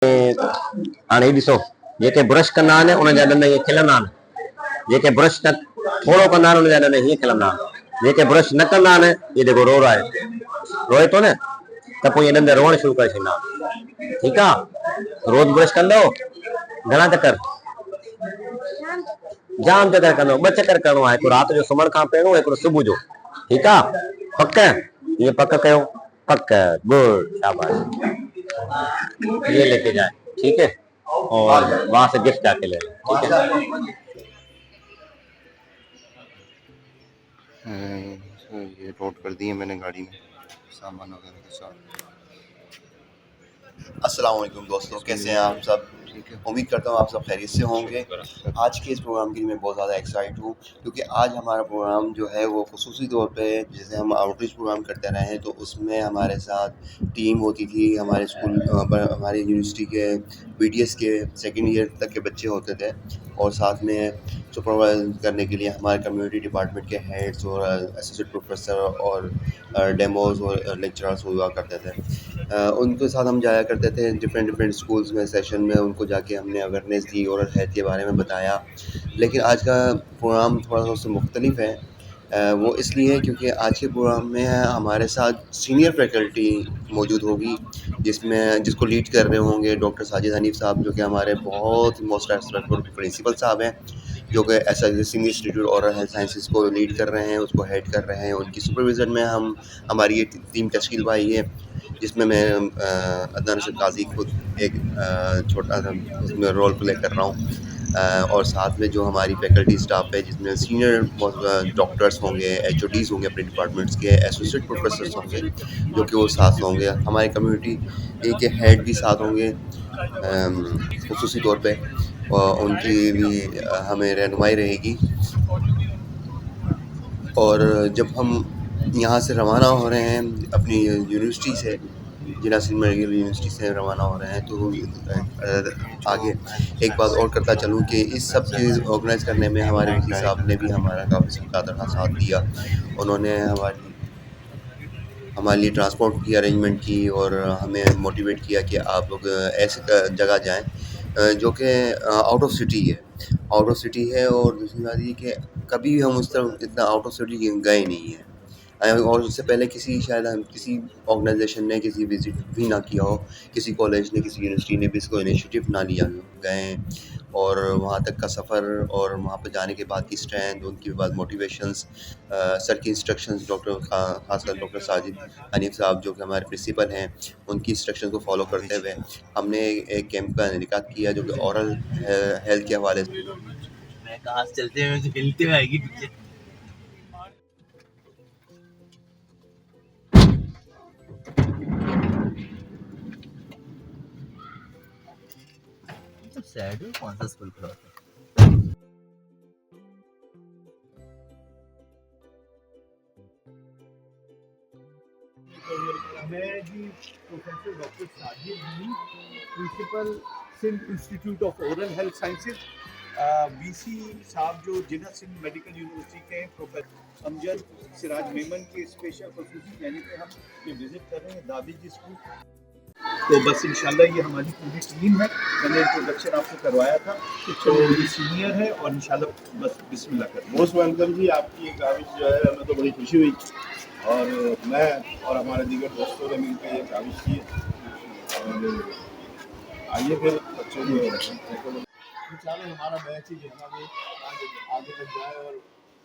हाणे ही ॾिसो, जेके ब्रश कंदा आहिनि उन जा ॾंद ईअं खिलंदा आहिनि, जेके ब्रश न थोरो कंदा आहिनि उन जा ॾंद हीअं खिलंदा आहिनि, जेके ब्रश न कंदा आहिनि इहे जेको रो आहे रोए थो न त पोइ इहे ॾंद रोअण शुरू करे छॾींदा आहिनि। ठीकु आहे, रोज़ ब्रश कंदव घणा चकर? जाम चकर कंदव, 2 चकर करिणो आहे, हिकु राति जो सुम्हण खां पहिरियों, हिकिड़ो सुबुह जो। ठीकु आहे, पक ईअं पक कयो, पक गुड शाबाश, ये लेके जाए, ठीक है, और वहां से गिफ्ट जाके ले लें, ठीक है। ये लोड कर दिए मैंने गाड़ी में सामान वगैरह के साथ। अस्सलाम वालेकुम दोस्तों, कैसे हैं आप सब? उम्मीद करता हूँ आप सब खैरियत से होंगे। आज के इस प्रोग्राम के लिए मैं बहुत ज़्यादा एक्साइट हूँ क्योंकि आज हमारा प्रोग्राम जो है वो खुसूसी तौर पे, जैसे हम आउटरीच प्रोग्राम करते रहे हैं तो उसमें हमारे साथ टीम होती थी, हमारे स्कूल हमारी यूनिवर्सिटी के BDS के सेकेंड ईयर तक के बच्चे होते थे, और साथ में सुपरवाइज करने के लिए हमारे कम्युनिटी डिपार्टमेंट के हेड्स और एसोसिएट प्रोफेसर और डेमोज और लेक्चरर्स हुआ करते थे। उनके साथ हम जाया करते थे डिफरेंट स्कूल्स में, सेशन में, उनको जाके हमने अवेयरनेस दी और हेल्थ के बारे में बताया। लेकिन आज का प्रोग्राम थोड़ा सा उससे मुख्तलिफ है। वो इसलिए है क्योंकि आज के प्रोग्राम में हमारे साथ सीनियर फैकल्टी मौजूद होगी, जिसको लीड कर रहे होंगे डॉक्टर साजिद हनीफ साहब, जो कि हमारे बहुत मोस्ट रेस्पेक्टेड प्रिंसिपल साहब हैं, जो कि Singh institute oral health sciences को लीड कर रहे हैं, उसको हेड कर रहे हैं। उनकी सुपरविज़न में हमारी ये टीम तश्कील पाई है, जिसमें मैं अदनान रशीद काजी खुद एक छोटा सा इसमें रोल प्ले कर रहा हूँ, और साथ में जो हमारी फैकल्टी स्टाफ है जिसमें सीनियर डॉक्टर्स होंगे, HODs होंगे अपने डिपार्टमेंट्स के, एसोसिएट प्रोफेसर्स होंगे जो कि वो साथ होंगे, हमारे कम्युनिटी के हेड भी साथ होंगे खुसूसी तौर पे, और उनकी भी हमें रहनुमाई रहेगी। और जब हम यहाँ से रवाना हो रहे हैं अपनी यूनिवर्सिटी से, जिला सिंध मेडिकल यूनिवर्सिटी से रवाना हो रहे हैं, तो आगे एक बात और करता चलूँ कि इस सब चीज़ ऑर्गेनाइज़ करने में हमारे वज़ीर साहब ने भी हमारा काफ़ी ज़्यादा साथ दिया। उन्होंने हमारे लिए ट्रांसपोर्ट की अरेंजमेंट की और हमें मोटिवेट किया कि आप लोग ऐसे जगह जाएँ जो कि आउट ऑफ सिटी है, और दूसरी बात ये कि कभी हम उस तरफ इतना आउट ऑफ सिटी गए नहीं हैं, और उससे पहले शायद हम किसी ऑर्गेनाइजेशन ने किसी विजिट भी ना किया हो, किसी कॉलेज ने, किसी यूनिवर्सिटी ने भी इसको इनिशिएटिव ना लिया गए, और वहाँ तक का सफ़र और वहाँ पर जाने के बाद की स्ट्रेंथ, उनके बाद मोटिवेशंस, सर की इंस्ट्रक्शंस, खासकर डॉक्टर साजिद हनीफ साहब जो कि हमारे प्रिंसिपल हैं, उनकी इंस्ट्रक्शन को फॉलो करते हुए हमने एक कैंप का इनेकाद किया जो कि औरल हेल्थ के हवाले से। मैं कहाँ से चलते हुए हिलते हुए आएगी पीछे। तो सैड है, कौन सा स्कूल खुला होता है? मैं जी professor doctor Sajid Hanif, principal Sindh institute of oral health sciences, BC साहब जो जिला सिंध मेडिकल यूनिवर्सिटी के प्रोफेसर अमजद सिराज मेमन के स्पेशल खसूसी कहने पे हम ये विजिट कर रहे हैं दादी जी स्कूल। तो बस इंशाल्लाह ये हमारी पूरी टीम है, मैंने इंट्रोडक्शन आपको करवाया था, तो ये सीनियर है और इंशाल्लाह बस बिस्मिल्लाह करें। मोस्ट वेलकम जी, आपकी ये काविश जो है हमें तो बड़ी खुशी हुई, और मैं और हमारे दीगर दोस्तों ने मिलकर ये काविश की है। और आइए फिर बच्चों को इंशाल्लाह हमारा बैच ही जो है वो आगे तक जाए, और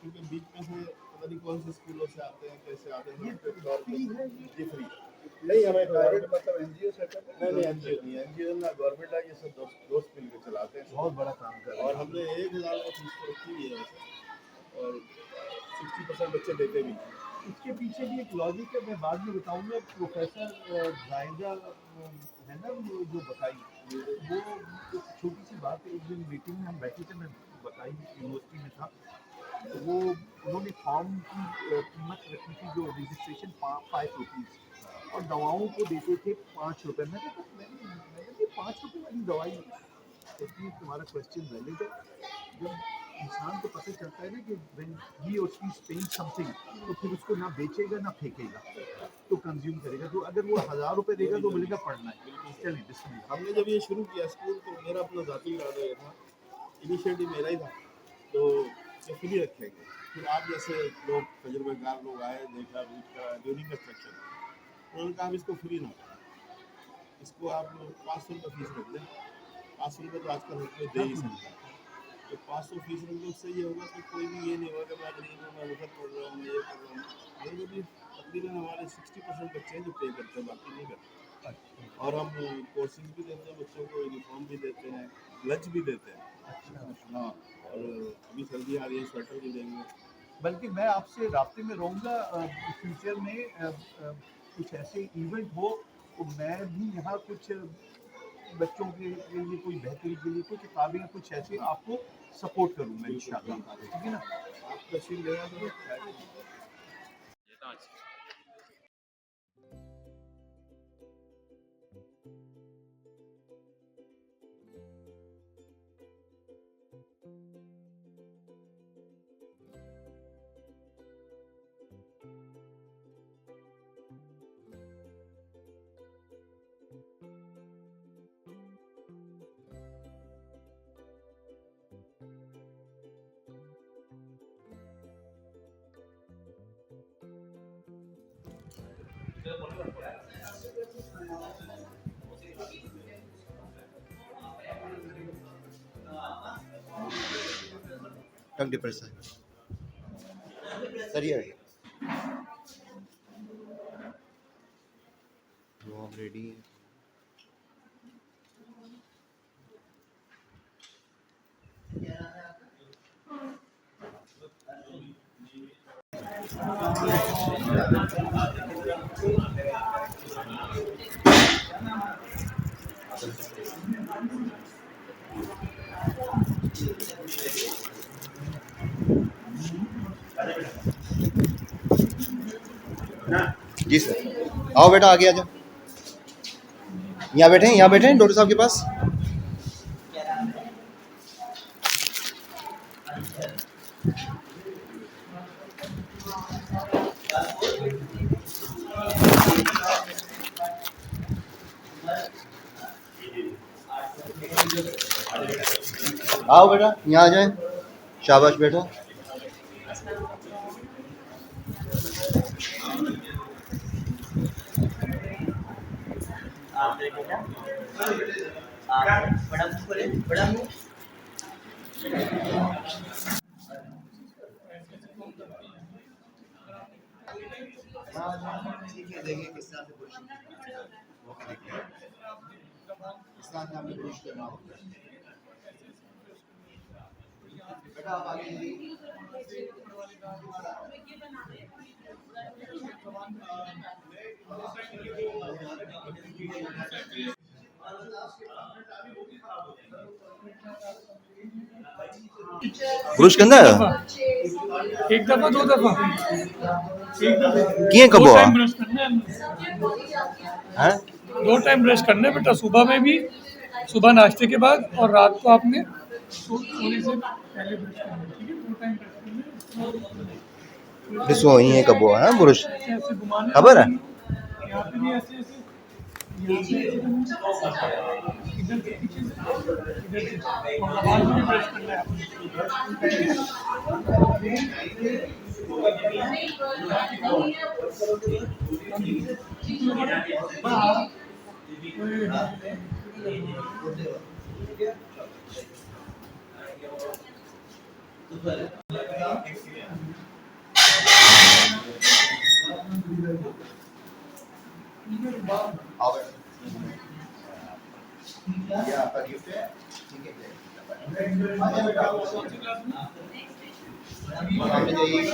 क्योंकि बीच में से पता नहीं कौन से स्कूलों से आते हैं, कैसे आते हैं, ये फ्री नहीं, हमें प्राइवेट मतलब NGO सेटअप नहीं, NGO नहीं, NGO ना गवर्नमेंट है, ये सब दोस्त मिल के चलाते हैं, बहुत बड़ा काम कर रहे हैं। और हमने 1000 में फीस तो रखी हुई है वैसे, और 60% बच्चे देते भी हैं। इसके पीछे भी एक लॉजिक है, मैं बाद में बताऊंगा। प्रोफेसर जायदा है ना जो बताई, वो एक छोटी सी बात है, एक दिन मीटिंग में हम बैठे थे, मैं बताई यूनिवर्सिटी में था, तो वो उन्होंने फॉर्म की कीमत रखी थी जो रजिस्ट्रेशन 5 रुपीज़, और दवाओं को देते थे 5 रुपये। मैंने 5 रुपये वाली दवाई, इसलिए तुम्हारा क्वेश्चन वैलिड है। जब इंसान को पता चलता है ना कि when he or she is paying something, तो फिर उसको ना बेचेगा ना फेंकेगा, तो कंज्यूम करेगा। तो अगर वो 1000 रुपए देगा तो बोलेगा पढ़ना है। चलिए बिस्मिल्लाह। हमने जब ये शुरू किया स्कूल तो मेरा अपना ज़ाती इरादा ये था, इनिशिएटिव मेरा ही था, तो ये फ्री रखेंगे। फिर आप जैसे लोग तजुर्बेकार लोग आए, देखा ड्यूरिंग कंस्ट्रक्शन, उन्होंने कहा इसको फ्री ना करें, इसको आप 500 रुपये फीस रख दें। 500 रुपये तो आजकल हर कोई दे ही सकता है, तो 500 फीस रख दो। उससे ये होगा कि कोई भी ये नहीं होगा कि मैं गरीब हूँ, मैं मुफ्त पढ़ रहा हूँ, मैं ये कर रहा हूँ। मेरे को भी तकरीबन हमारे 60% बच्चे हैं जो पे करते हैं, बाकी नहीं करते। और हम कोर्सेज भी देते हैं बच्चों को, यूनिफॉर्म भी देते हैं, लंच भी देते हैं। हाँ, और अभी सर्दी आ रही है, स्वेटर भी देंगे। बल्कि मैं आपसे राब्ते में रहूँगा फ्यूचर में, कुछ ऐसे इवेंट हो तो मैं भी यहाँ कुछ बच्चों के लिए कोई बेहतरी के लिए कुछ किताबें या कुछ ऐसे आपको सपोर्ट करूँगा इंशाल्लाह, ठीक है ना। आप तशरीफ ले आए तो टंग डिप्रेशन सर ये वो रेडी है। जी सर, आओ बेटा आगे आ जाओ। यहाँ बैठे हैं, यहाँ बैठे हैं डॉक्टर साहब के पास। आओ बेटा यहाँ आ जाए, शाबाश बेटा। बड़ा मुंह खोले, बड़ा मुंह। ठीक है, देखिए किस तरह से ब्रश देखिए इस तरह से आपने ब्रश करना होगा। बेटा आप आगे जाइए। ब्रश करना है एक दफा दो दफा किए कब हुआ ब्रश करना है, हैं? 2 टाइम ब्रश करना है बेटा, सुबह में भी, सुबह नाश्ते के बाद, और रात को आपने सोने से पहले ब्रश करना है, ठीक है। 2 टाइम ब्रश करना है। डिसो ही है कब हुआ है ब्रश ऐसे ऐसे घुमाना खबर है? यहाँ पे भी ऐसे ऐसे, यहाँ से ऐसे करना, इधर से पीछे से, इधर से, और आवाज में भी ब्रश करना है ये आपका गिफ्ट है, ठीक है। सामने जाइए।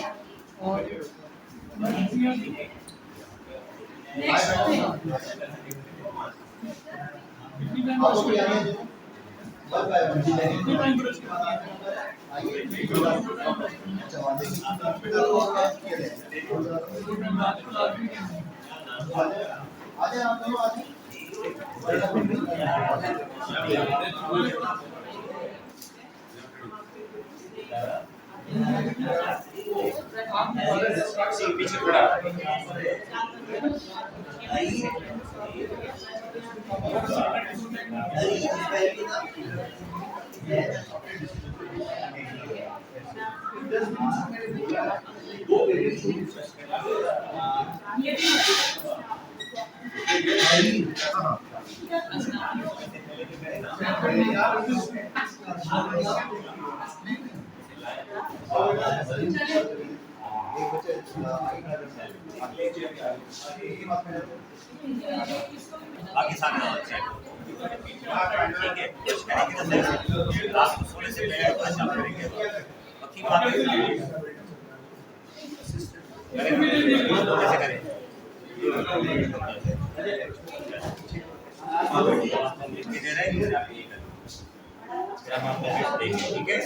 बाकी सारे अच्छे हैं। ठीक है, कोशिश करेंगे तो सही। रात को सोने से पहले अच्छा करेंगे। पक्की बात है। कैसे करें? लिख के दे रहे हैं, आप ये करें। फिर हम आपको देंगे, ठीक है?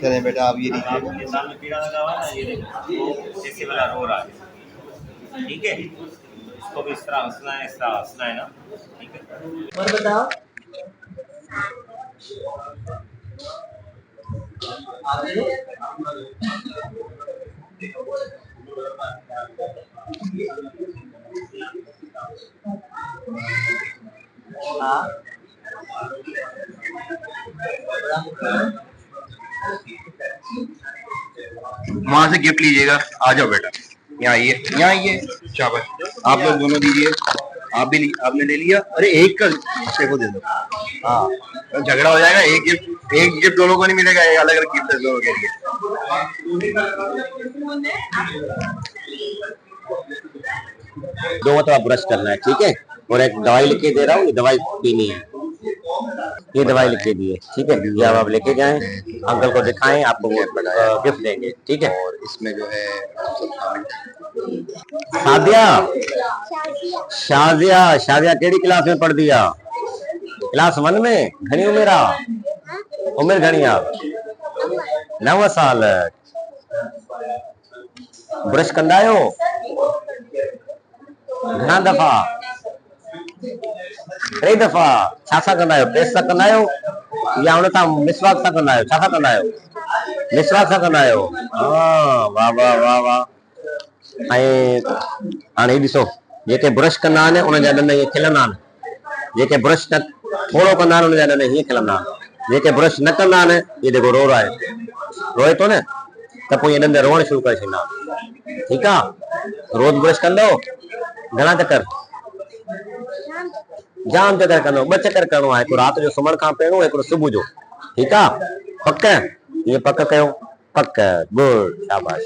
चलें बेटा, आप ये लीजिएगा। ये सामने पीड़ा लगा हुआ है ना, ये देखो जैसे वाला रो रहा है। ठीक है, इसको भी इस तरह हंसना है ना। ठीक है, और बताओ हाँ वहाँ से गिफ्ट लीजिएगा। आ जाओ बेटा, यहाँ आइए, यहाँ आइए। शाबाश, आप लोग दोनों दीजिए। आप भी आपने ले लिया। अरे एक का दूसरे को दे दो। हाँ, तो झगड़ा हो जाएगा। एक गिफ्ट दोनों को नहीं मिलेगा, एक अलग अलग गिफ्ट है दोनों के लिए। दो मतलब ब्रश करना है, ठीक है। और एक दवाई लिख के दे रहा हूँ, ये दवाई पीनी है। ये दवाई लिख के दी है, ठीक है। ये अब आप लेके जाएं, अंकल को दिखाएं, आपको वो गिफ्ट देंगे, ठीक है। और इसमें जो है शादिया केड़ी क्लास में पढ़ दिया? क्लास 1 में। घणी उम्र घणी आ? 9 साल। ब्रश कंदा आहियो? घणा दफ़ा? 3 दफ़ा। छा सां कंदा आहियो? पेस्ट सां कंदा आहियो या हुन सां मिसवाक सां कंदा आहियो? छा सां कंदा आहियो? मिसवाक सां कंदा आहियो। हाँ, वाह वाह वाह वाह। ऐं हाणे ही ॾिसो, जेके ब्रश कंदा आहिनि उन जा ॾंद ईअं खिलंदा आहिनि। जेके ब्रश न थोरो कंदा आहिनि उन जा ॾंद हीअं खिलंदा आहिनि। जेके ब्रश न कंदा आहिनि, ये देखो रो रहा है, रोए थो न, त पोइ ये ॾंद रोअण शुरू करे छॾींदा। ठीकु आहे। रोज़ ब्रश कंदो? घणा चकर? जाम चकर कंदो। 2 चकर करिणो आहे, हिकु राति जो सुम्हण खां पहिरियों, हिकिड़ो सुबुह जो। ठीकु आहे? पक? ईअं पक कयो। पक। गुड, शाबाश।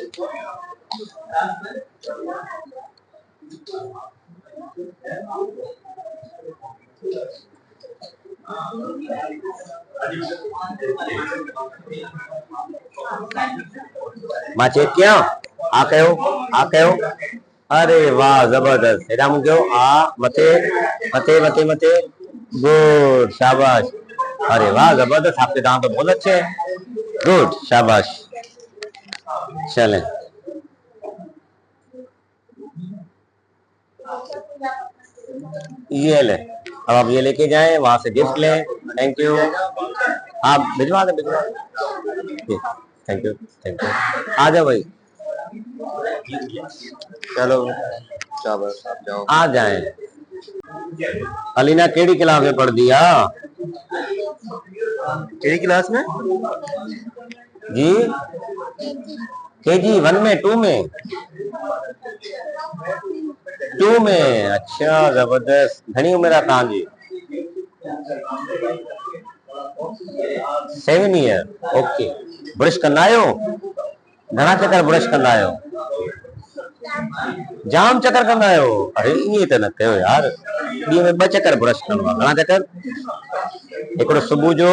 मां चेक किया? आ कयो। अरे वाह, जबरदस्त। हेॾा मूं कयो। आ मथे मथे मथे मथे। गुड, शाबाश। अरे वाह, जबरदस्त। आपके दांत तो बहुत अच्छे हैं। गुड, शाबाश। चलें, ये ले। अब आप ये लेके जाएं, वहां से गिफ्ट लें। Thank you. आप भिजवा दे। Thank you. आ जाओ भाई, चलो शाबाश, आप जाओ। आ जाएं। अलीना केड़ी क्लास में पढ़ दिया? केड़ी क्लास में? जी, KG 1 में, 2 में? 2 में। अच्छा, जबरदस्त। घणी उम्र आहे तव्हांजी? 7 ईयर। ओके। ब्रश कंदा आहियो? घणा चकर ब्रश कंदा आहियो? जाम चकर कंदा आहियो? अरे ईअं त न कयो यार, ॾींहं में 2 चकर ब्रश करिणो आहे। घणा चकर? हिकिड़ो सुबुह जो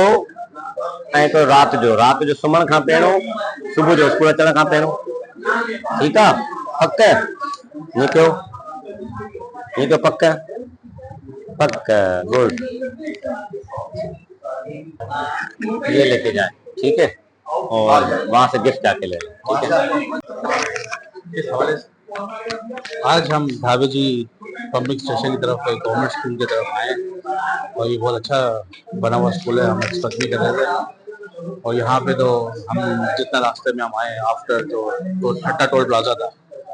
ऐं हिकिड़ो राति जो सुम्हण खां पहिरियों, सुबुह जो स्कूल अचण खां पहिरियों। ठीकु आहे? पक? ईअं कयो पक। पक्का गुड, ये लेके जाए, ठीक है, और वहां से गिफ्ट जाके ले, ठीक है। इस हवाले से आज हम ढाबे जी पब्लिक स्टेशन की तरफ गवर्नमेंट स्कूल की तरफ आए हैं और ये बहुत अच्छा बना हुआ स्कूल है, हम एक्सपेक्ट नहीं कर रहे थे। और यहाँ पे तो हम जितना रास्ते में हम आए आफ्टर तो ठट्टा टोल प्लाजा था,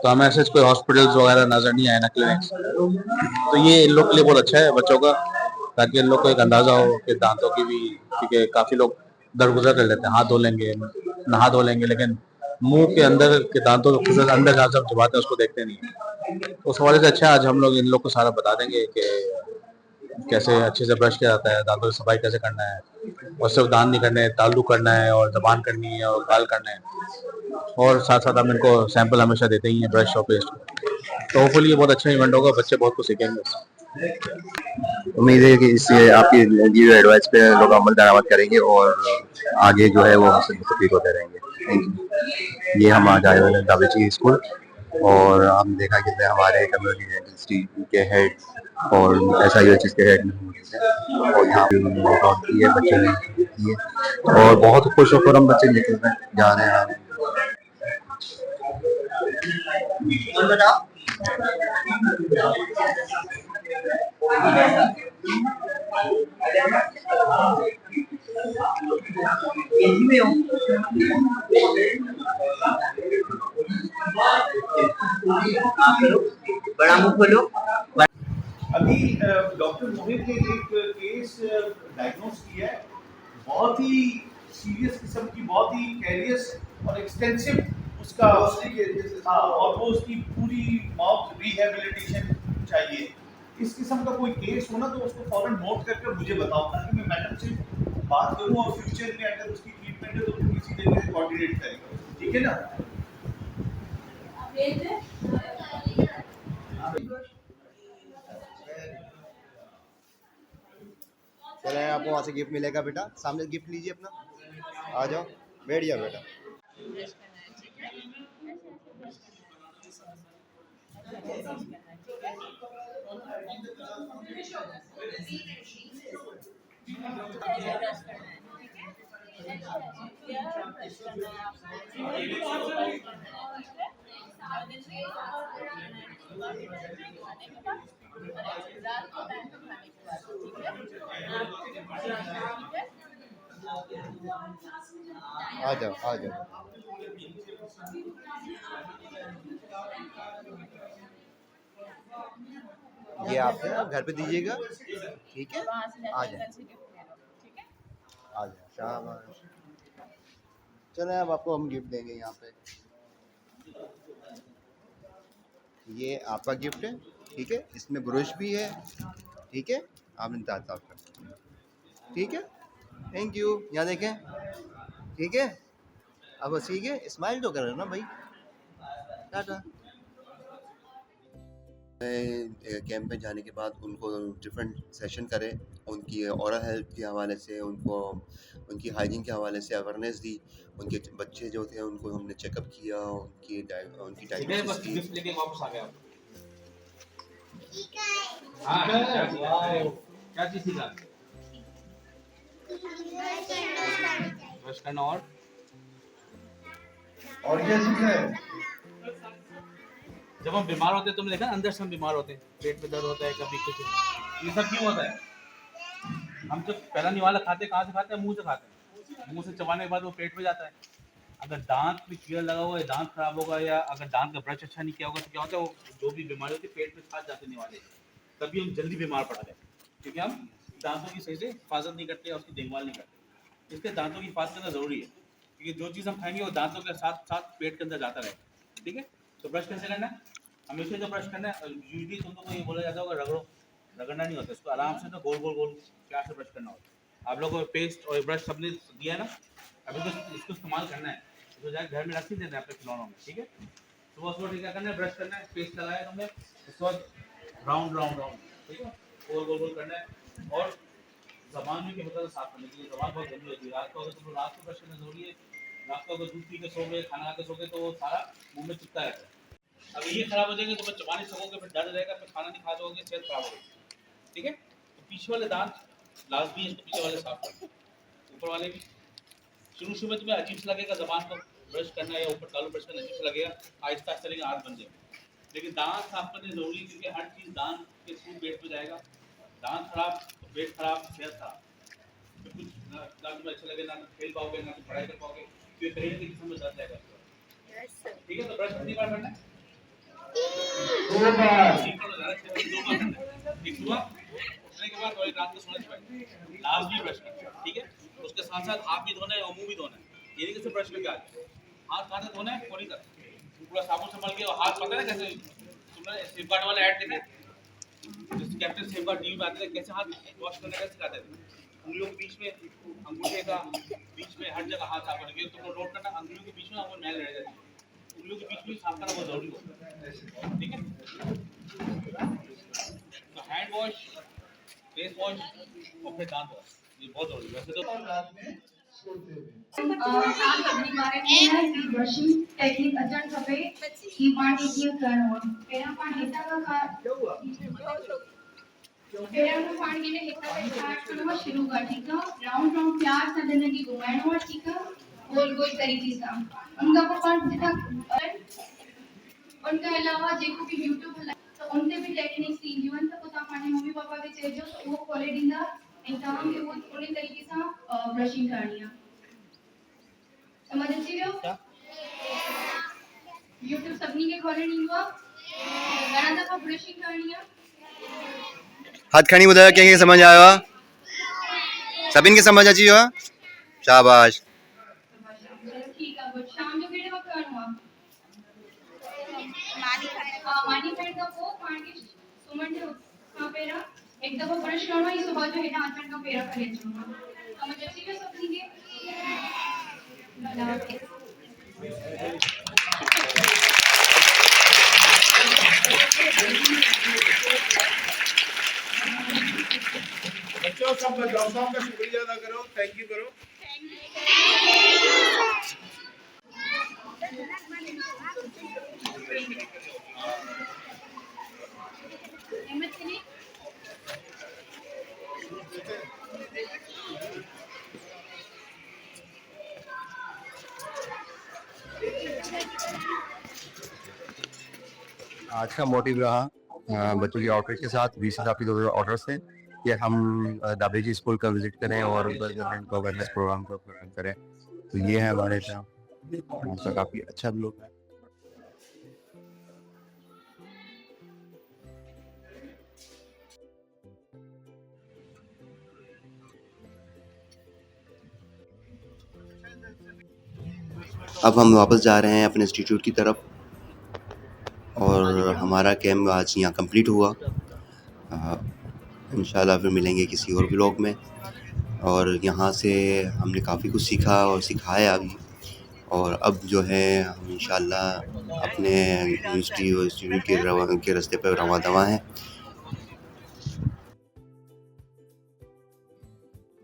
तो हमें ऐसे कोई हॉस्पिटल्स वगैरह नजर नहीं आए ना क्लिनिक्स, तो ये इन लोग के लिए बहुत अच्छा है बच्चों का, ताकि इन लोग को एक अंदाजा हो कि दांतों की भी, क्योंकि काफी लोग दरगुजर कर लेते हैं, हाथ धो लेंगे, नहा धो लेंगे, लेकिन मुंह के अंदर के दांतों के अंदर जहाँ से हम चबाते हैं उसको देखते नहीं है। उस हवाले से अच्छा आज हम लोग इन लोग को सारा बता देंगे कि कैसे अच्छे से ब्रश किया जाता है, दांतों की सफाई कैसे करना है, और सिर्फ दांत नहीं करने, ताल्लु करना है और जबान करनी है और गाल करना है, और साथ साथ हम इनको सैंपल हमेशा देते ही हैं ब्रश और पेस्ट। तो होपफुली ये बहुत अच्छा इवेंट होगा, बच्चे बहुत कुछ सीखेंगे। उम्मीद है कि इससे आपकी दी हुई एडवाइस पे लोग अमल दरामद करेंगे और आगे जो है वो हमसे मुस्तफीद होते रहेंगे। Thank you. ये हम आज आए हुए हैं दावेची स्कूल और हम देखा कि हमारे कम्युनिटी डेंटिस्ट्री के हेड और SIUHS के हेड और यहाँ पे वर्कआउट किए बच्चे ने किए और बहुत खुश होकर हम बच्चे निकल रहे हैं, जा रहे हैं। और बताओ एजी में हो बड़ा मुंह खोलो। अभी डॉक्टर मोहित ने एक केस डायग्नोस किया है, बहुत ही सीरियस किस्म की, बहुत ही कैरियस और एक्सटेंसिव उसका हाँ, और वो उसकी पूरी माउथ रिहेबिलिटेशन चाहिए। इस किस्म का कोई केस हो ना तो उसको फौरन नोट करके मुझे बताओ, ताकि मैं मैडम से बात करूं और फ्यूचर में अगर उसकी ट्रीटमेंट है तो फिर किसी तरीके से कोऑर्डिनेट करेंगे, ठीक है ना। चले आपको वहाँ से गिफ्ट मिलेगा बेटा, सामने गिफ्ट लीजिए अपना, आ जाओ बैठ जाओ बेटा। आ जाओ आ जाओ। ये आप घर पे दीजिएगा, ठीक है, आ जाए आ जाए शाबाश। चलो अब आपको हम गिफ्ट देंगे यहाँ पे, ये आपका गिफ्ट है, ठीक है, इसमें ब्रश भी है, ठीक है, आपने दांत साफ कर सकते हैं, ठीक है, थैंक यू। यहाँ देखें, ठीक है, अब ठीक है, स्माइल तो कर रहे हो ना भाई, टाटा। कैंप में जाने के बाद उनको डिफरेंट सेशन करें, उनकी ओरल हेल्थ के हवाले से, उनको उनकी हाइजीन के हवाले से अवेयरनेस दी, उनके बच्चे जो थे उनको हमने चेकअप किया, उनकी डायग्नोसिस की। लेके वापस आ गया हाँ, क्या चीज सीखा? ब्रश करना और क्या सीखा है? जब हम बीमार होते हैं, तुमने देखा अंदर से हम बीमार होते हैं, पेट में दर्द होता है, कभी कुछ, ये सब क्यों होता है? हम जब पहला निवाला खाते कहाँ से खाते हैं? मुंह से खाते हैं, मुंह से चबाने के बाद वो पेट में जाता है। अगर दांत में कीड़ा लगा हुआ है, दांत खराब होगा, या अगर दांत का ब्रश अच्छा नहीं किया होगा तो क्या होता है, वो जो भी बीमारी होती है पेट में फंस जाते निवाले, तभी हम जल्दी बीमार पड़ते हैं, क्योंकि हम दांतों की सही से हिफाजत नहीं करते, उसकी देखभाल नहीं करते। इसलिए दांतों की हिफाजत करना जरूरी है, क्योंकि जो चीज़ हम खाएंगे वो दांतों के साथ साथ पेट के अंदर जाता रहेगा, ठीक है। तो ब्रश कैसे करना है? हमेशा जो ब्रश करना है, यूजली तुमको को ये बोला जाता होगा रगड़ो, रगड़ना नहीं होता, इसको आराम से तो गोल गोल गोल प्यार से ब्रश करना होता है। आप लोगों को पेस्ट और ब्रश सबने दिया ना, अभी तो इसको इस्तेमाल करना है, तो जाकर घर में रख ही देना है अपने खिलौनों में, ठीक है। सुबह सुबह क्या करना है, ब्रश करना है, पेस्ट लगाया तुमने, उसके बाद राउंड राउंड राउंड, ठीक है, गोल गोल गोल करना है। और जबान में क्या साफ करने के लिए जबान बहुत जरूरी होती है। रात को अगर तुम रात को ब्रश करना जरूरी है, रात को अगर दूध पी के सो गए, खाना खा के सो गए, तो वो सारा मुंह में चिपका रहता है। अगर ये खराब हो जाएगा तो फिर चबा नहीं सकोगे, फिर दर्द रहेगा, फिर खाना नहीं खा पाओगे, सेहत खराब होगी, ठीक है। पीछे वाले दांत लास्ट भी इसको पीछे वाले साफ कर, ऊपर वाले भी। शुरू में तुम्हें अजीब सा लगेगा, जबान को ब्रश करना या ऊपर तालू ब्रश करना अजीब सा लगेगा, आहिस्ता आहिस्ता लेकिन आदत बन जाएगी। लेकिन दांत साफ करने जरूरी है, क्योंकि हर चीज़ दांत के थ्रू पेट में जाएगा। दांत खराब तो पेट खराब, सेहत खराब, तो कुछ ना तुम्हें अच्छा लगे, ना खेल पाओगे, ना पढ़ाई कर पाओगे, क्योंकि कहीं ना कहीं किस्म में दर्द जाएगा। ठीक है, तो ब्रश कितनी बार करना है? 2 बार। ठीक है, तो ज़्यादा 2 बार करना है। ठीक हुआ? उठने के बाद रात को सोने से पहले लास्ट भी ब्रश करना है। ठीक है, उसके साथ साथ हाथ भी धोना है और मुंह भी धोना है। ये नहीं कि सिर्फ ब्रश करके आ जाए, हाथ कहाँ से धोना है वो नहीं करना, पूरा साबुन से मल के। और हाथ पता है कैसे, तुमने सेफगार्ड वाला ऐड देखे, जैसे कैप्टन सेफगार्ड टीवी में आते थे, कैसे हाथ वॉश करने का सिखाते थे। उंगलियों के बीच में, अंगूठे का बीच में, हर जगह हाथ साफ करके। तुमको नोट करना, अंगुलियों के बीच में वो मैल रह जाती है, उंगलियों के बीच में साफ करना बहुत जरूरी होता है। ठीक है, तो हैंड वॉश, फेस वॉश और फिर दांत वॉश, ये बहुत जरूरी है। वैसे तो ब्रशिंग टेक्निक अचण खपे ही पाण खे कीअं करिणो आहे। पहिरियां पाण हितां खां पहिरियां पाण खे हितां खां स्टार्ट करिणो आहे, शुरू खां। ठीकु आहे, राउंड राउंड प्यार सां ज़िंदगी घुमाइणो आहे। ठीकु आहे, गोल गोल तरीक़े सां। उन खां पोइ पाण जितां उनखां अलावा जेको बि यूट्यूब हलाए त उन ते बि टेक्निक्स ईंदियूं आहिनि, त पोइ तव्हां पंहिंजे मम्मी पापा खे चइजो त उहो खोले ॾींदा ऐं तव्हांखे उहो उन तरीक़े सां ब्रशिंग करणी आहे। समझ अची वियो? यूट्यूब सभिनी खे खोले ॾींदो आहे, घणा दफ़ा ब्रशिंग करणी आहे। हाथ खणी ॿुधायो कंहिंखे समझ आयो आहे? सभिनि खे समझ अची वियो आहे? शाबाश। ठीक है, गुड। शाम जो कहिड़े वक्त करिणो आहे? मानी खाइण खां पोइ पाण खे सुम्हण जे खां पहिरियां हिकु दफ़ो ब्रश करिणो आहे, सुबुह जो हेठां अचण खां पहिरियां करे अचिणो आहे। समझ अची वियो सभिनी खे? बच्चों सब डॉक्टर साहब का शुक्रिया अदा करो, थैंक यू करो। आज का मोटिव रहा बच्चों की आउटरीच के साथ 20 साहब की 2 ऑर्डर्स थे कि हम दाबेजी स्कूल का विजिट करें और गवर्नमेंट अवेयरनेस प्रोग्राम को करें। तो ये है हमारे यहाँ काफ़ी अच्छा लोग है। अब हम वापस जा रहे हैं अपने इंस्टीट्यूट की तरफ और हमारा कैंप आज यहाँ कंप्लीट हुआ। इंशाल्लाह फिर मिलेंगे किसी और व्लॉग में। और यहाँ से हमने काफ़ी कुछ सीखा और सिखाया भी। और अब जो है हम इंशाल्लाह अपने इंस्टीट्यूट के रास्ते पर रवां दवा हैं।